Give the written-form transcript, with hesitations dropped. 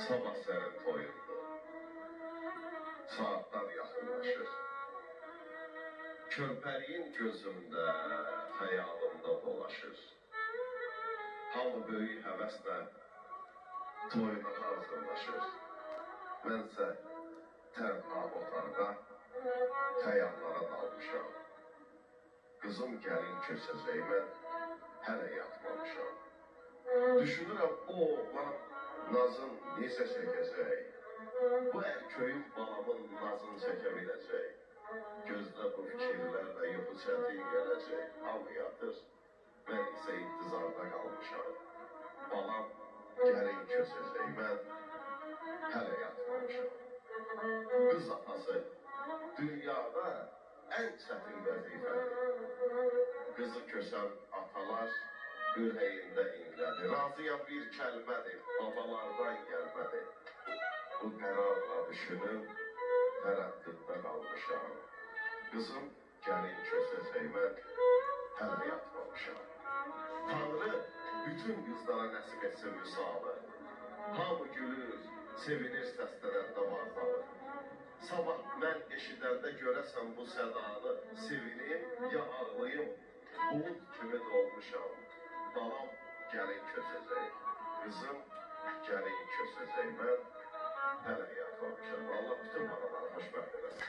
Sabah sənin toyundur. Saatlar yaxınlaşır. Körpəliyin gözümdə, xəyalımda dolaşır. Hamı böyük həvəslə toyuna hazırlaşır. Mənsə tənha otaqda xəyallara dalmışam. Qızım gəlin köçəcək, mən hələ yatmamışam. Düşünürəm o oğlan nazın necə çəkəcək? Bu ərköyün balamın nazını çəkə biləcək. Gözdə bu fikirlərlə yuxu çətin gələcək. Hamı yatır, mən isə intizarda qalmışam. Balam gəlin köçəcək, mən hələ yatmamışam. Qız atası dünyada ən çətin vəzifədir. Qızı köçən atalar ürəyində inlədi. Razıyam bir kəlmədir, babalardan gəlmədi. Bu qərarla düşünüb tərəddüddə qalmışam. Qızım gəlin köçəcək, mən hələ yatmamışam. Tanrı bütün qızlara nəsib etsin müsalı. Hamı gülür, sevinir səslənəndə vardalı. Sabah mən eşidəndə görəsən bu sədanı, sevinim ya ağlayım, bulut kimi dolmuşam. Balam gəlin köçəcək, qızım gəlin köçəcək, mən hələ yatmamışam. Allah bütün balaları xoşbəxt eləsin.